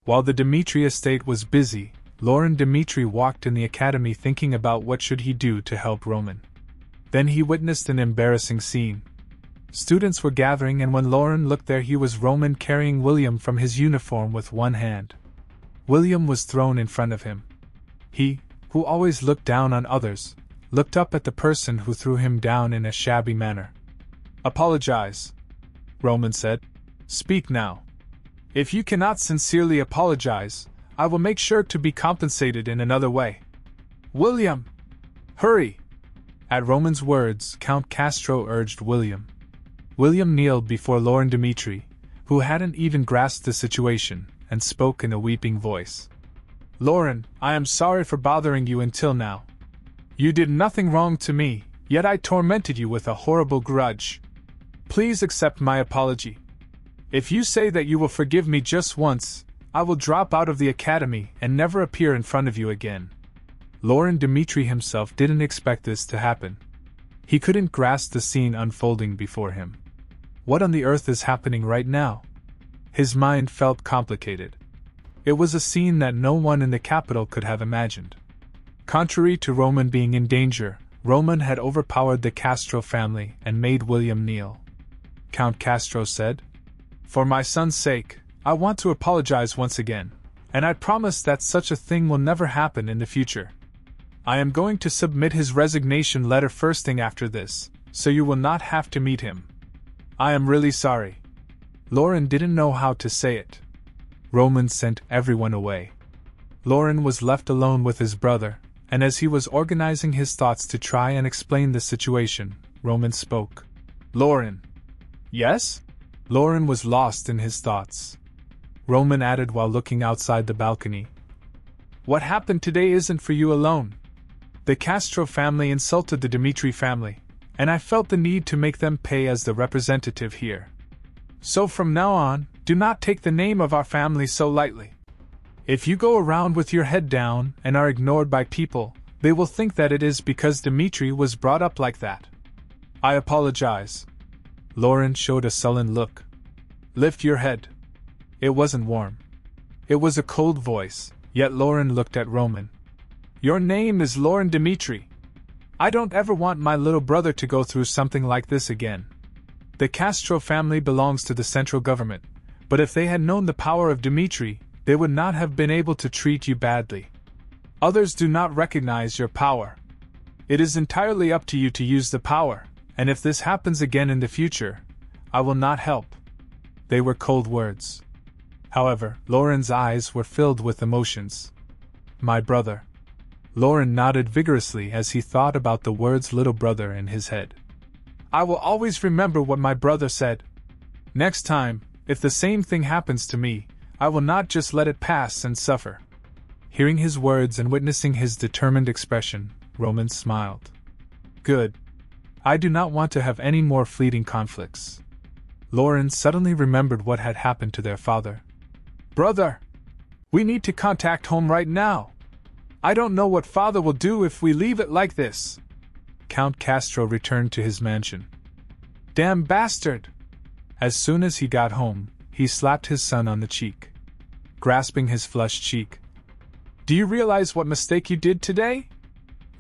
While the Dimitri estate was busy, Lauren Dimitri walked in the academy thinking about what should he do to help Roman. Then he witnessed an embarrassing scene. Students were gathering, and when Lauren looked there, he was Roman carrying William from his uniform with one hand. William was thrown in front of him. He, who always looked down on others, looked up at the person who threw him down in a shabby manner. "Apologize," Roman said. "Speak now. If you cannot sincerely apologize, I will make sure to be compensated in another way." "William! Hurry!" At Roman's words, Count Castro urged William. William kneeled before Lauren Dimitri, who hadn't even grasped the situation, and spoke in a weeping voice. "Lauren, I am sorry for bothering you until now. You did nothing wrong to me, yet I tormented you with a horrible grudge. Please accept my apology. If you say that you will forgive me just once, I will drop out of the academy and never appear in front of you again." Lauren Dimitri himself didn't expect this to happen. He couldn't grasp the scene unfolding before him. What on the earth is happening right now? His mind felt complicated. It was a scene that no one in the capital could have imagined. Contrary to Roman being in danger, Roman had overpowered the Castro family and made William kneel. Count Castro said, "For my son's sake, I want to apologize once again, and I promise that such a thing will never happen in the future. I am going to submit his resignation letter first thing after this, so you will not have to meet him. I am really sorry." Lauren didn't know how to say it. Roman sent everyone away. Lauren was left alone with his brother, and as he was organizing his thoughts to try and explain the situation, Roman spoke. "Lauren." "Yes?" Lauren was lost in his thoughts. Roman added while looking outside the balcony. "What happened today isn't for you alone. The Castro family insulted the Dimitri family, and I felt the need to make them pay as the representative here. So from now on, do not take the name of our family so lightly. If you go around with your head down and are ignored by people, they will think that it is because Dimitri was brought up like that. I apologize." Lauren showed a sullen look. "Lift your head." It wasn't warm. It was a cold voice, yet Lauren looked at Roman. "Your name is Lauren Dimitri. I don't ever want my little brother to go through something like this again. The Castro family belongs to the central government, but if they had known the power of Dimitri, they would not have been able to treat you badly. Others do not recognize your power. It is entirely up to you to use the power, and if this happens again in the future, I will not help." They were cold words. However, Lauren's eyes were filled with emotions. "My brother." Lauren nodded vigorously as he thought about the words little brother in his head. "I will always remember what my brother said. Next time, if the same thing happens to me, I will not just let it pass and suffer." Hearing his words and witnessing his determined expression, Roman smiled. "Good. I do not want to have any more fleeting conflicts." Lauren suddenly remembered what had happened to their father. "Brother! We need to contact home right now. I don't know what father will do if we leave it like this." Count Castro returned to his mansion. "Damn bastard!" As soon as he got home, he slapped his son on the cheek. Grasping his flushed cheek. "Do you realize what mistake you did today?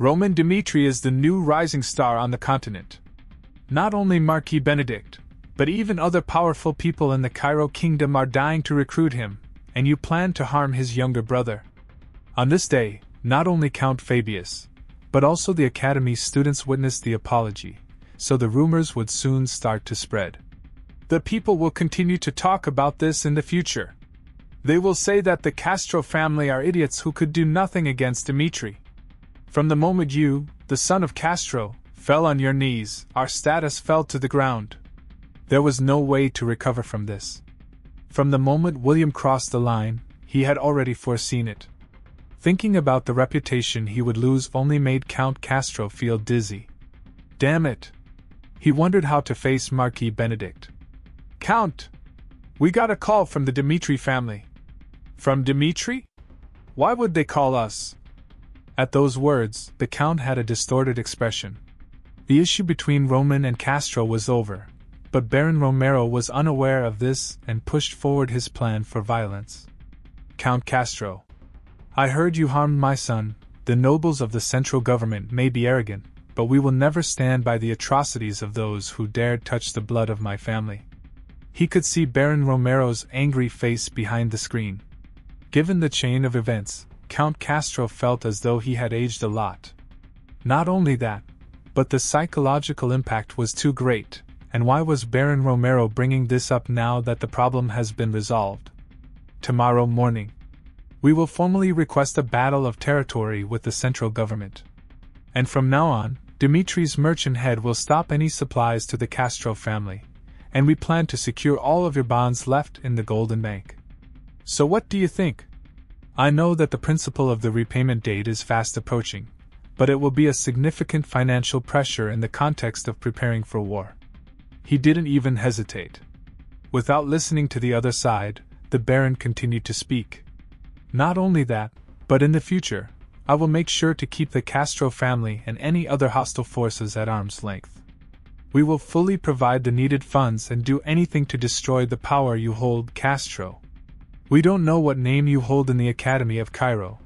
Roman Dimitri is the new rising star on the continent. Not only Marquis Benedict, but even other powerful people in the Cairo kingdom are dying to recruit him, and you plan to harm his younger brother." On this day, not only Count Fabius, but also the Academy's students witnessed the apology, so the rumors would soon start to spread. The people will continue to talk about this in the future. They will say that the Castro family are idiots who could do nothing against Dimitri. From the moment you, the son of Castro, fell on your knees, our status fell to the ground. There was no way to recover from this. From the moment William crossed the line, he had already foreseen it. Thinking about the reputation he would lose only made Count Castro feel dizzy. Damn it! He wondered how to face Marquis Benedict. "Count! We got a call from the Dimitri family." "From Dimitri? Why would they call us?" At those words, the Count had a distorted expression. The issue between Roman and Castro was over, but Baron Romero was unaware of this and pushed forward his plan for violence. Count Castro, I heard you harmed my son. The nobles of the central government may be arrogant, but we will never stand by the atrocities of those who dared touch the blood of my family. He could see Baron Romero's angry face behind the screen. Given the chain of events, Count Castro felt as though he had aged a lot. Not only that, but the psychological impact was too great, and why was Baron Romero bringing this up now that the problem has been resolved? Tomorrow morning, we will formally request a battle of territory with the central government. And from now on, Dimitri's merchant head will stop any supplies to the Castro family, and we plan to secure all of your bonds left in the Golden Bank. So what do you think? I know that the principle of the repayment date is fast approaching, but it will be a significant financial pressure in the context of preparing for war. He didn't even hesitate. Without listening to the other side, the Baron continued to speak. Not only that, but in the future, I will make sure to keep the Castro family and any other hostile forces at arm's length. We will fully provide the needed funds and do anything to destroy the power you hold, Castro. We don't know what name you hold in the Academy of Cairo,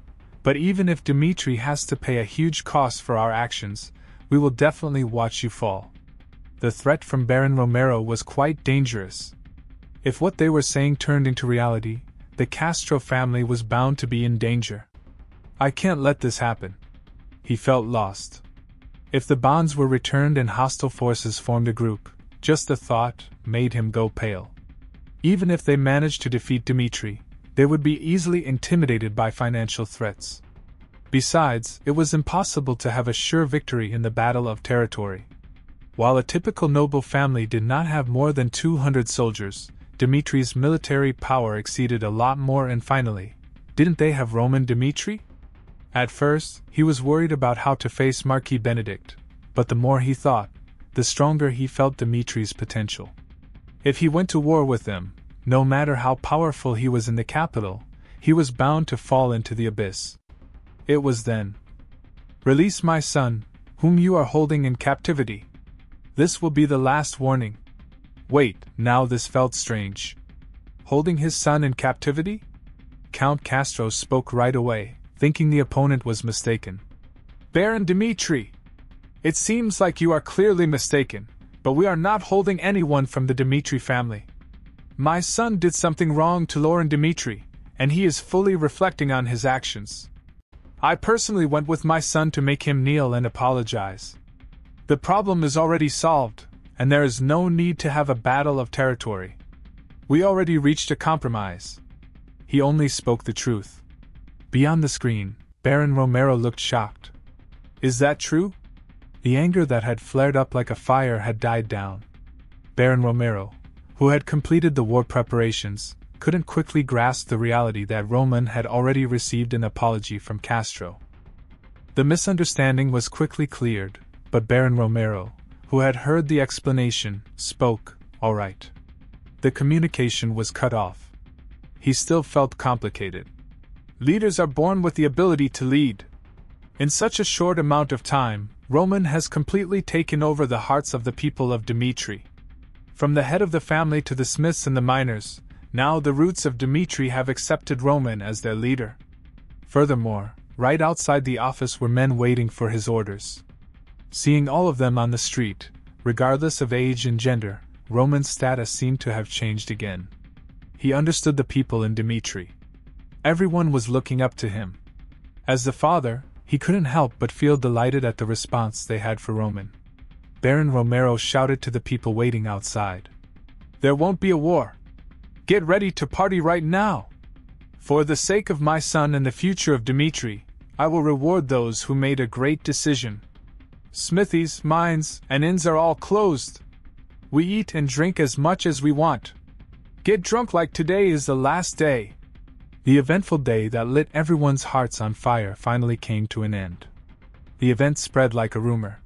but even if Dimitri has to pay a huge cost for our actions, we will definitely watch you fall. The threat from Baron Romero was quite dangerous. If what they were saying turned into reality, the Castro family was bound to be in danger. I can't let this happen. He felt lost. If the bonds were returned and hostile forces formed a group, just the thought made him go pale. Even if they managed to defeat Dimitri, they would be easily intimidated by financial threats. Besides, it was impossible to have a sure victory in the Battle of Territory. While a typical noble family did not have more than 200 soldiers, Dimitri's military power exceeded a lot more, and finally, didn't they have Roman Dimitri? At first, he was worried about how to face Marquis Benedict, but the more he thought, the stronger he felt Dimitri's potential. If he went to war with them, no matter how powerful he was in the capital, he was bound to fall into the abyss. It was then. Release my son, whom you are holding in captivity. This will be the last warning. Wait, now this felt strange. Holding his son in captivity? Count Castro spoke right away, thinking the opponent was mistaken. Baron Dimitri! It seems like you are clearly mistaken, but we are not holding anyone from the Dimitri family. My son did something wrong to Lauren Dimitri, and he is fully reflecting on his actions. I personally went with my son to make him kneel and apologize. The problem is already solved, and there is no need to have a battle of territory. We already reached a compromise. He only spoke the truth. Beyond the screen, Baron Romero looked shocked. Is that true? The anger that had flared up like a fire had died down. Baron Romero, who had completed the war preparations, couldn't quickly grasp the reality that Roman had already received an apology from Castro. The misunderstanding was quickly cleared, but Baron Romero, who had heard the explanation, spoke, all right. The communication was cut off. He still felt complicated. Leaders are born with the ability to lead. In such a short amount of time, Roman has completely taken over the hearts of the people of Dimitri. From the head of the family to the smiths and the miners, now the roots of Dimitri have accepted Roman as their leader. Furthermore, right outside the office were men waiting for his orders. Seeing all of them on the street, regardless of age and gender, Roman's status seemed to have changed again. He understood the people in Dimitri. Everyone was looking up to him. As the father, he couldn't help but feel delighted at the response they had for Roman. Baron Romero shouted to the people waiting outside. There won't be a war. Get ready to party right now. For the sake of my son and the future of Dimitri, I will reward those who made a great decision. Smithies, mines, and inns are all closed. We eat and drink as much as we want. Get drunk like today is the last day. The eventful day that lit everyone's hearts on fire finally came to an end. The event spread like a rumor.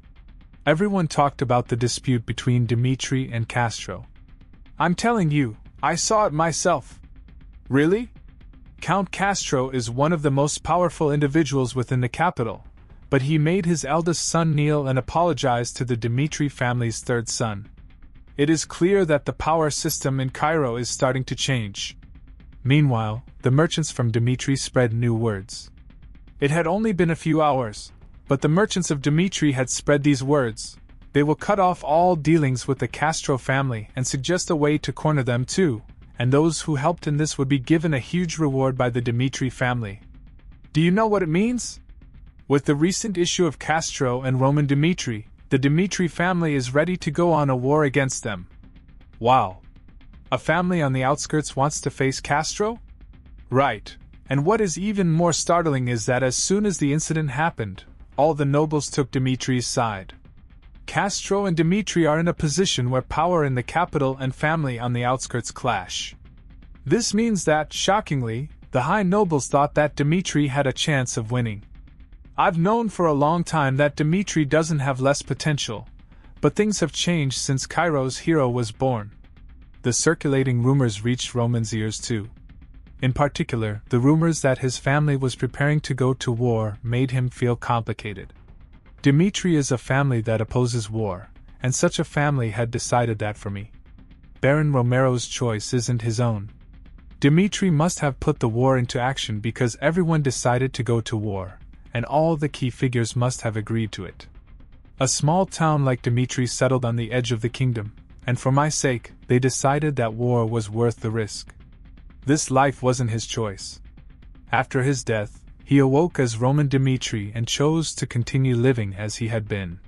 Everyone talked about the dispute between Dimitri and Castro. I'm telling you, I saw it myself. Really? Count Castro is one of the most powerful individuals within the capital, but he made his eldest son kneel and apologize to the Dimitri family's third son. It is clear that the power system in Cairo is starting to change. Meanwhile, the merchants from Dimitri spread new words. It had only been a few hours, but the merchants of Dimitri had spread these words. They will cut off all dealings with the Castro family and suggest a way to corner them too, and those who helped in this would be given a huge reward by the Dimitri family. Do you know what it means? With the recent issue of Castro and Roman Dimitri, the Dimitri family is ready to go on a war against them. Wow! A family on the outskirts wants to face Castro? Right, and what is even more startling is that as soon as the incident happened, all the nobles took Dimitri's side. Castro and Dimitri are in a position where power in the capital and family on the outskirts clash. This means that, shockingly, the high nobles thought that Dimitri had a chance of winning. I've known for a long time that Dimitri doesn't have less potential, but things have changed since Cairo's hero was born. The circulating rumors reached Roman's ears too. In particular, the rumors that his family was preparing to go to war made him feel complicated. Dimitri is a family that opposes war, and such a family had decided that for me. Baron Romero's choice isn't his own. Dimitri must have put the war into action because everyone decided to go to war, and all the key figures must have agreed to it. A small town like Dimitri settled on the edge of the kingdom, and for my sake, they decided that war was worth the risk. This life wasn't his choice. After his death, he awoke as Roman Dimitri and chose to continue living as he had been.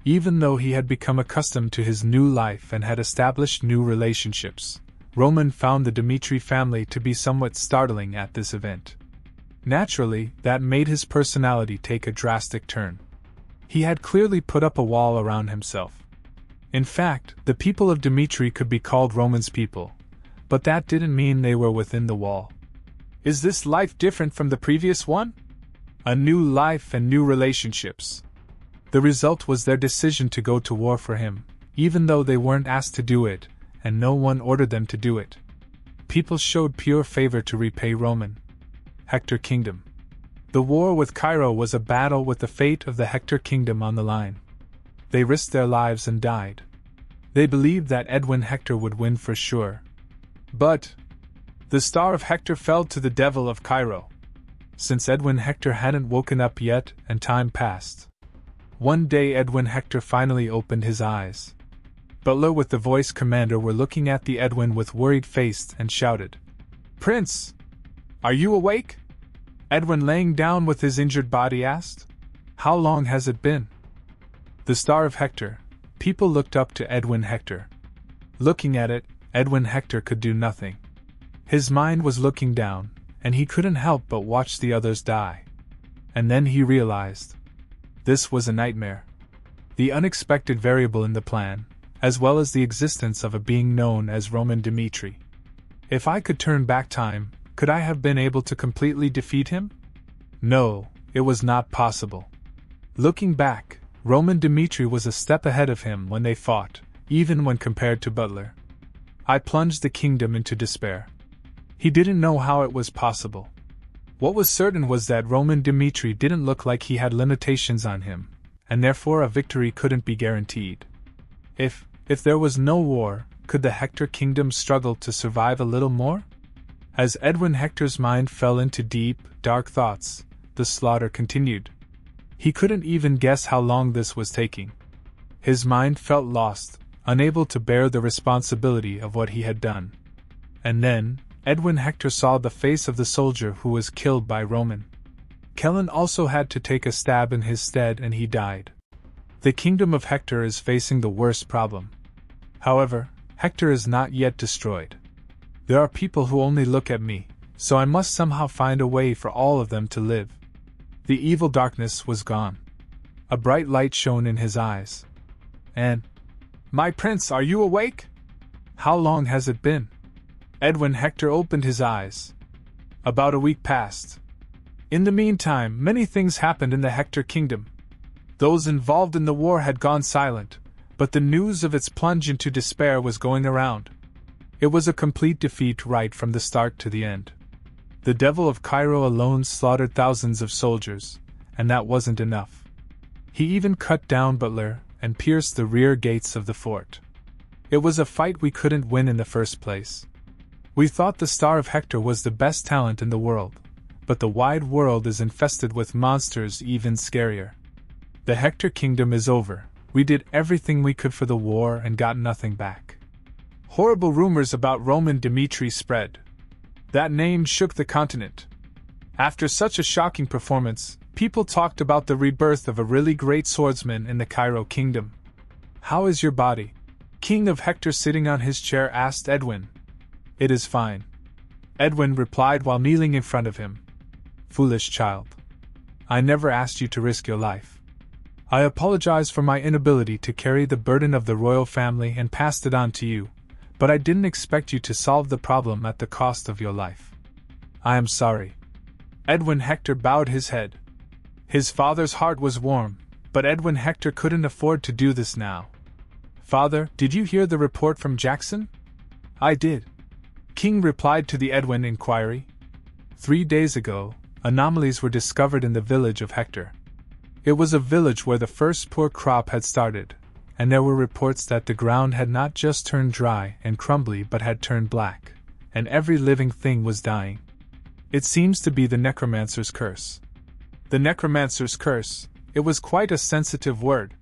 Even though he had become accustomed to his new life and had established new relationships, Roman found the Dimitri family to be somewhat startling at this event. Naturally, that made his personality take a drastic turn. He had clearly put up a wall around himself. In fact, the people of Dimitri could be called Roman's people, but that didn't mean they were within the wall. Is this life different from the previous one? A new life and new relationships. The result was their decision to go to war for him, even though they weren't asked to do it, and no one ordered them to do it. People showed pure favor to repay Roman. Hector Kingdom. The war with Cairo was a battle with the fate of the Hector Kingdom on the line. They risked their lives and died. They believed that Edwin Hector would win for sure. But the star of Hector fell to the devil of Cairo. Since Edwin Hector hadn't woken up yet and time passed. One day Edwin Hector finally opened his eyes. Butler with the voice commander were looking at the Edwin with worried face and shouted, "Prince! Are you awake?" Edwin, laying down with his injured body, asked, "How long has it been?" The star of Hector. People looked up to Edwin Hector. Looking at it, Edwin Hector could do nothing. His mind was looking down, and he couldn't help but watch the others die. And then he realized. This was a nightmare. The unexpected variable in the plan, as well as the existence of a being known as Roman Dimitri. If I could turn back time, could I have been able to completely defeat him? No, it was not possible. Looking back, Roman Dimitri was a step ahead of him when they fought, even when compared to Butler. I plunged the kingdom into despair. He didn't know how it was possible. What was certain was that Roman Dimitri didn't look like he had limitations on him, and therefore a victory couldn't be guaranteed. If there was no war, could the Hector kingdom struggle to survive a little more? As Edwin Hector's mind fell into deep, dark thoughts, the slaughter continued. He couldn't even guess how long this was taking. His mind felt lost, unable to bear the responsibility of what he had done. And then, Edwin Hector saw the face of the soldier who was killed by Roman. Kellen also had to take a stab in his stead and he died. The kingdom of Hector is facing the worst problem. However, Hector is not yet destroyed. There are people who only look at me, so I must somehow find a way for all of them to live. The evil darkness was gone. A bright light shone in his eyes. And, "My prince, are you awake? How long has it been?" Edwin Hector opened his eyes. About a week passed. In the meantime, many things happened in the Hector kingdom. Those involved in the war had gone silent, but the news of its plunge into despair was going around. It was a complete defeat right from the start to the end. The devil of Cairo alone slaughtered thousands of soldiers, and that wasn't enough. He even cut down Butler and pierced the rear gates of the fort. It was a fight we couldn't win in the first place. We thought the Star of Hector was the best talent in the world, but the wide world is infested with monsters even scarier. The Hector Kingdom is over. We did everything we could for the war and got nothing back. Horrible rumors about Roman Dmitri spread. That name shook the continent. After such a shocking performance, people talked about the rebirth of a really great swordsman in the Cairo Kingdom. "How is your body?" King of Hector, sitting on his chair, asked Edwin. "It is fine," Edwin replied while kneeling in front of him. "Foolish child. I never asked you to risk your life. I apologize for my inability to carry the burden of the royal family and passed it on to you, but I didn't expect you to solve the problem at the cost of your life. I am sorry." Edwin Hector bowed his head. His father's heart was warm, but Edwin Hector couldn't afford to do this now. "Father, did you hear the report from Jackson?" "I did," King replied to the Edwin inquiry. 3 days ago, anomalies were discovered in the village of Hector. It was a village where the first poor crop had started, and there were reports that the ground had not just turned dry and crumbly but had turned black, and every living thing was dying. It seems to be the necromancer's curse. The necromancer's curse, it was quite a sensitive word.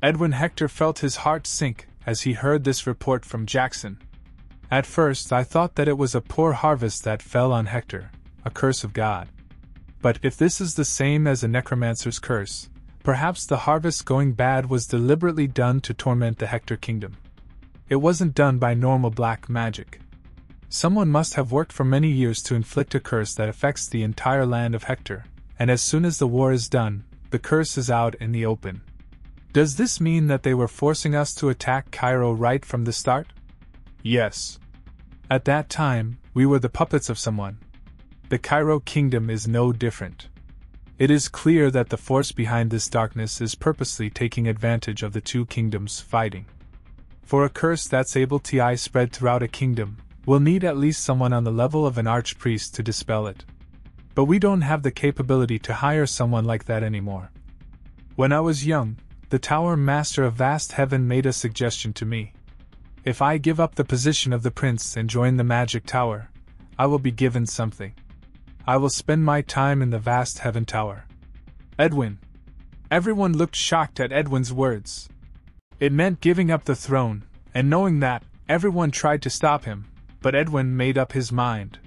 Edwin Hector felt his heart sink as he heard this report from Jackson. At first I thought that it was a poor harvest that fell on Hector, a curse of God. But if this is the same as a necromancer's curse, perhaps the harvest going bad was deliberately done to torment the Hector Kingdom. It wasn't done by normal black magic. Someone must have worked for many years to inflict a curse that affects the entire land of Hector, and as soon as the war is done, the curse is out in the open. Does this mean that they were forcing us to attack Cairo right from the start? Yes. At that time, we were the puppets of someone. The Cairo Kingdom is no different. It is clear that the force behind this darkness is purposely taking advantage of the two kingdoms fighting. For a curse that's able to spread throughout a kingdom, we'll need at least someone on the level of an archpriest to dispel it. But we don't have the capability to hire someone like that anymore. When I was young, the Tower Master of Vast Heaven made a suggestion to me. If I give up the position of the prince and join the Magic Tower, I will be given something. I will spend my time in the Vast Heaven Tower. Edwin. Everyone looked shocked at Edwin's words. It meant giving up the throne, and knowing that, everyone tried to stop him, but Edwin made up his mind.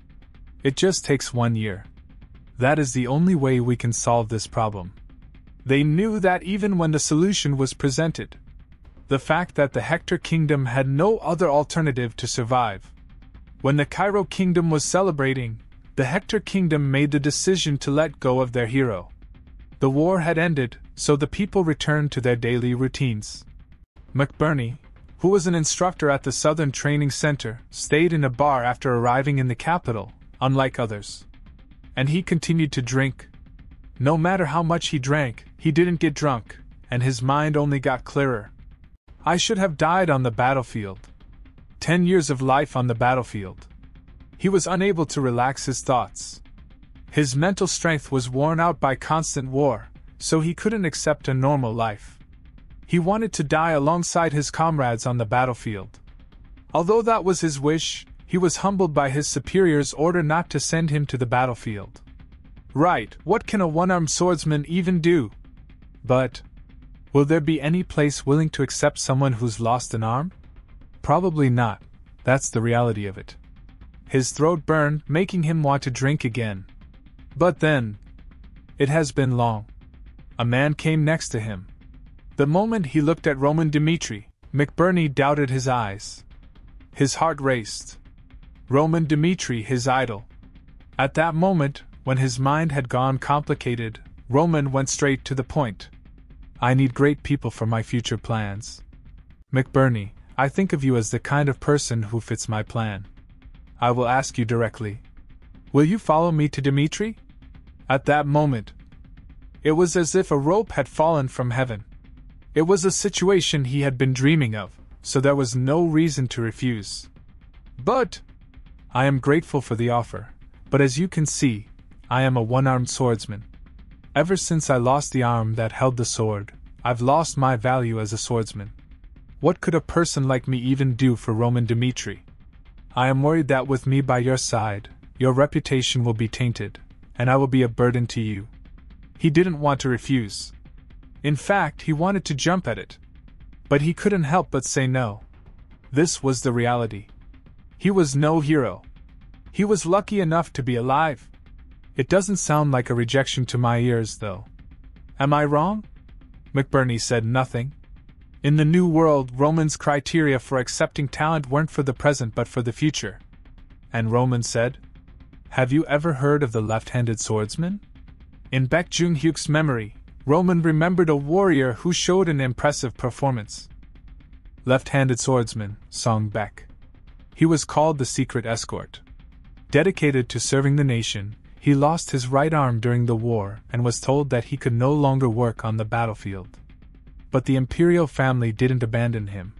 It just takes 1 year. That is the only way we can solve this problem. They knew that even when the solution was presented. The fact that the Hector Kingdom had no other alternative to survive. When the Cairo Kingdom was celebrating, the Hector Kingdom made the decision to let go of their hero. The war had ended, so the people returned to their daily routines. McBurney, who was an instructor at the Southern Training Center, stayed in a bar after arriving in the capital, unlike others. And he continued to drink. No matter how much he drank, he didn't get drunk, and his mind only got clearer. I should have died on the battlefield. 10 years of life on the battlefield. He was unable to relax his thoughts. His mental strength was worn out by constant war, so he couldn't accept a normal life. He wanted to die alongside his comrades on the battlefield. Although that was his wish, he was humbled by his superior's order not to send him to the battlefield. Right, what can a one-armed swordsman even do? But, will there be any place willing to accept someone who's lost an arm? Probably not, that's the reality of it. His throat burned, making him want to drink again. But then, it has been long. A man came next to him. The moment he looked at Roman Dmitri, McBurney doubted his eyes. His heart raced. Roman Dmitri, his idol. At that moment, when his mind had gone complicated, Roman went straight to the point. I need great people for my future plans. McBurney, I think of you as the kind of person who fits my plan. I will ask you directly. Will you follow me to Dmitri? At that moment, it was as if a rope had fallen from heaven. It was a situation he had been dreaming of, so there was no reason to refuse. But, I am grateful for the offer, but as you can see, I am a one-armed swordsman. Ever since I lost the arm that held the sword, I've lost my value as a swordsman. What could a person like me even do for Roman Dmitri? I am worried that with me by your side, your reputation will be tainted, and I will be a burden to you. He didn't want to refuse. In fact, he wanted to jump at it. But he couldn't help but say no. This was the reality. He was no hero. He was lucky enough to be alive. It doesn't sound like a rejection to my ears, though. Am I wrong? McBurney said nothing. In the new world, Roman's criteria for accepting talent weren't for the present but for the future. And Roman said, "Have you ever heard of the left-handed swordsman?" In Baek Jung-hyuk's memory, Roman remembered a warrior who showed an impressive performance. Left-handed swordsman, Song Baek. He was called the Secret Escort. Dedicated to serving the nation, he lost his right arm during the war and was told that he could no longer work on the battlefield. But the imperial family didn't abandon him.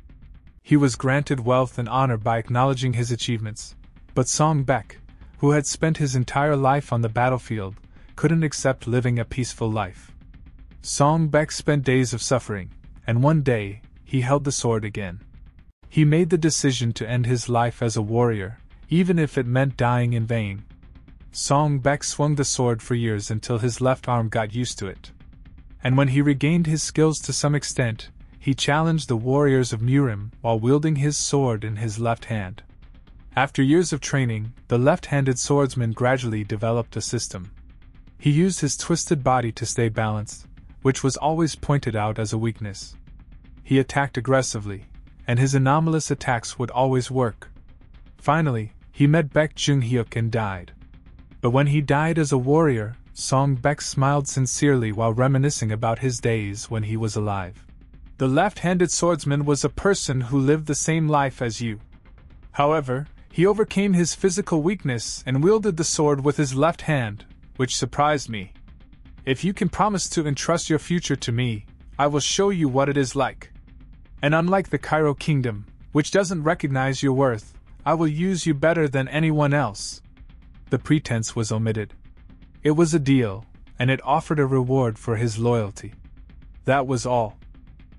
He was granted wealth and honor by acknowledging his achievements, but Song Baek, who had spent his entire life on the battlefield, couldn't accept living a peaceful life. Song Baek spent days of suffering, and one day, he held the sword again. He made the decision to end his life as a warrior, even if it meant dying in vain. Song Baek swung the sword for years until his left arm got used to it. And when he regained his skills to some extent, he challenged the warriors of Murim while wielding his sword in his left hand. After years of training, the left-handed swordsman gradually developed a system. He used his twisted body to stay balanced, which was always pointed out as a weakness. He attacked aggressively, and his anomalous attacks would always work. Finally, he met Baek Jung-hyuk and died. But when he died as a warrior, Song Baek smiled sincerely while reminiscing about his days when he was alive. The left-handed swordsman was a person who lived the same life as you. However, he overcame his physical weakness and wielded the sword with his left hand, which surprised me. If you can promise to entrust your future to me, I will show you what it is like. And unlike the Cairo Kingdom, which doesn't recognize your worth, I will use you better than anyone else. The pretense was omitted. It was a deal, and it offered a reward for his loyalty. That was all.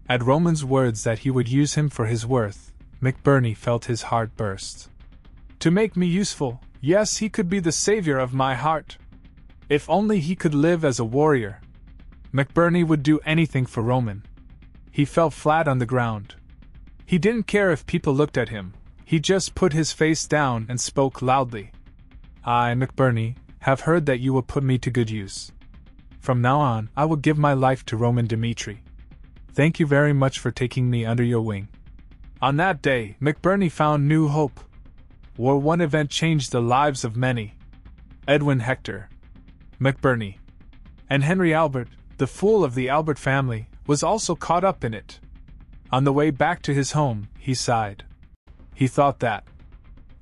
At Roman's words that he would use him for his worth, McBurney felt his heart burst. To make me useful, yes, he could be the savior of my heart. If only he could live as a warrior. McBurney would do anything for Roman. He fell flat on the ground. He didn't care if people looked at him. He just put his face down and spoke loudly. I, McBurney, have heard that you will put me to good use. From now on, I will give my life to Roman Dmitri. Thank you very much for taking me under your wing. On that day, McBurney found new hope. One event changed the lives of many. Edwin Hector, McBurney, and Henry Albert, the fool of the Albert family, was also caught up in it. On the way back to his home, he sighed. He thought that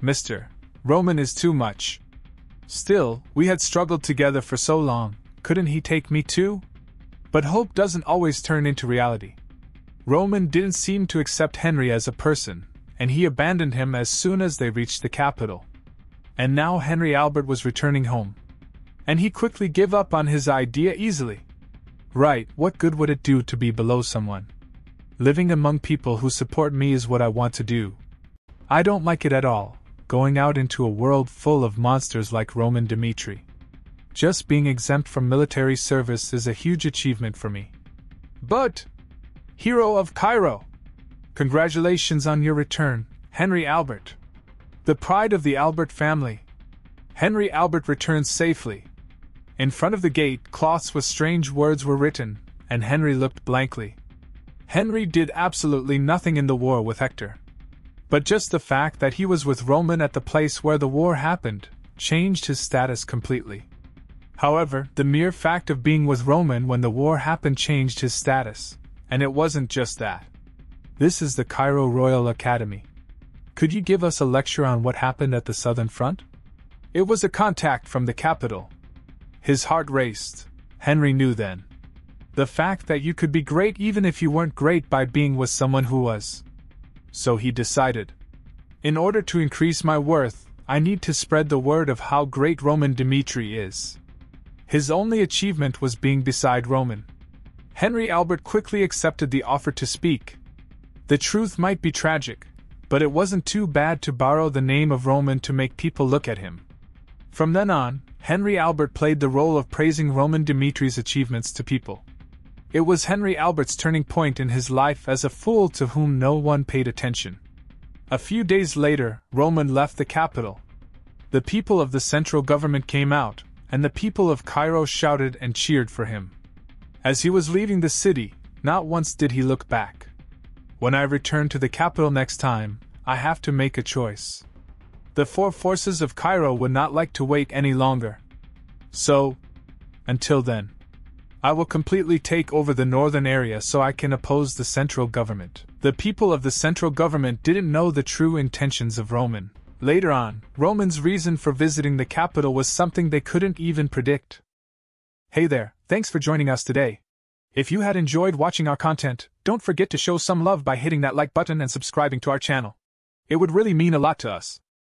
Mr. Roman is too much. Still, we had struggled together for so long, couldn't he take me too? But hope doesn't always turn into reality. Roman didn't seem to accept Henry as a person, and he abandoned him as soon as they reached the capital. And now Henry Albert was returning home. And he quickly gave up on his idea easily. Right, what good would it do to be below someone? Living among people who support me is what I want to do. I don't like it at all, going out into a world full of monsters like Roman Dmitri. Just being exempt from military service is a huge achievement for me. But, hero of Cairo! Congratulations on your return, Henry Albert. The pride of the Albert family. Henry Albert returned safely. In front of the gate, cloths with strange words were written, and Henry looked blankly. Henry did absolutely nothing in the war with Hector. But just the fact that he was with Roman at the place where the war happened changed his status completely. However, the mere fact of being with Roman when the war happened changed his status, and it wasn't just that. This is the Cairo Royal Academy. Could you give us a lecture on what happened at the Southern Front? It was a contact from the capital. His heart raced. Henry knew then. The fact that you could be great even if you weren't great by being with someone who was. So he decided. In order to increase my worth, I need to spread the word of how great Roman Dmitri is. His only achievement was being beside Roman. Henry Albert quickly accepted the offer to speak. The truth might be tragic, but it wasn't too bad to borrow the name of Roman to make people look at him. From then on, Henry Albert played the role of praising Roman Dimitri's achievements to people. It was Henry Albert's turning point in his life as a fool to whom no one paid attention. A few days later, Roman left the capital. The people of the central government came out, and the people of Cairo shouted and cheered for him. As he was leaving the city, not once did he look back. When I return to the capital next time, I have to make a choice. The four forces of Cairo would not like to wait any longer. So, until then, I will completely take over the northern area so I can oppose the central government. The people of the central government didn't know the true intentions of Roman. Later on, Roman's reason for visiting the capital was something they couldn't even predict. Hey there, thanks for joining us today. If you had enjoyed watching our content, don't forget to show some love by hitting that like button and subscribing to our channel. It would really mean a lot to us.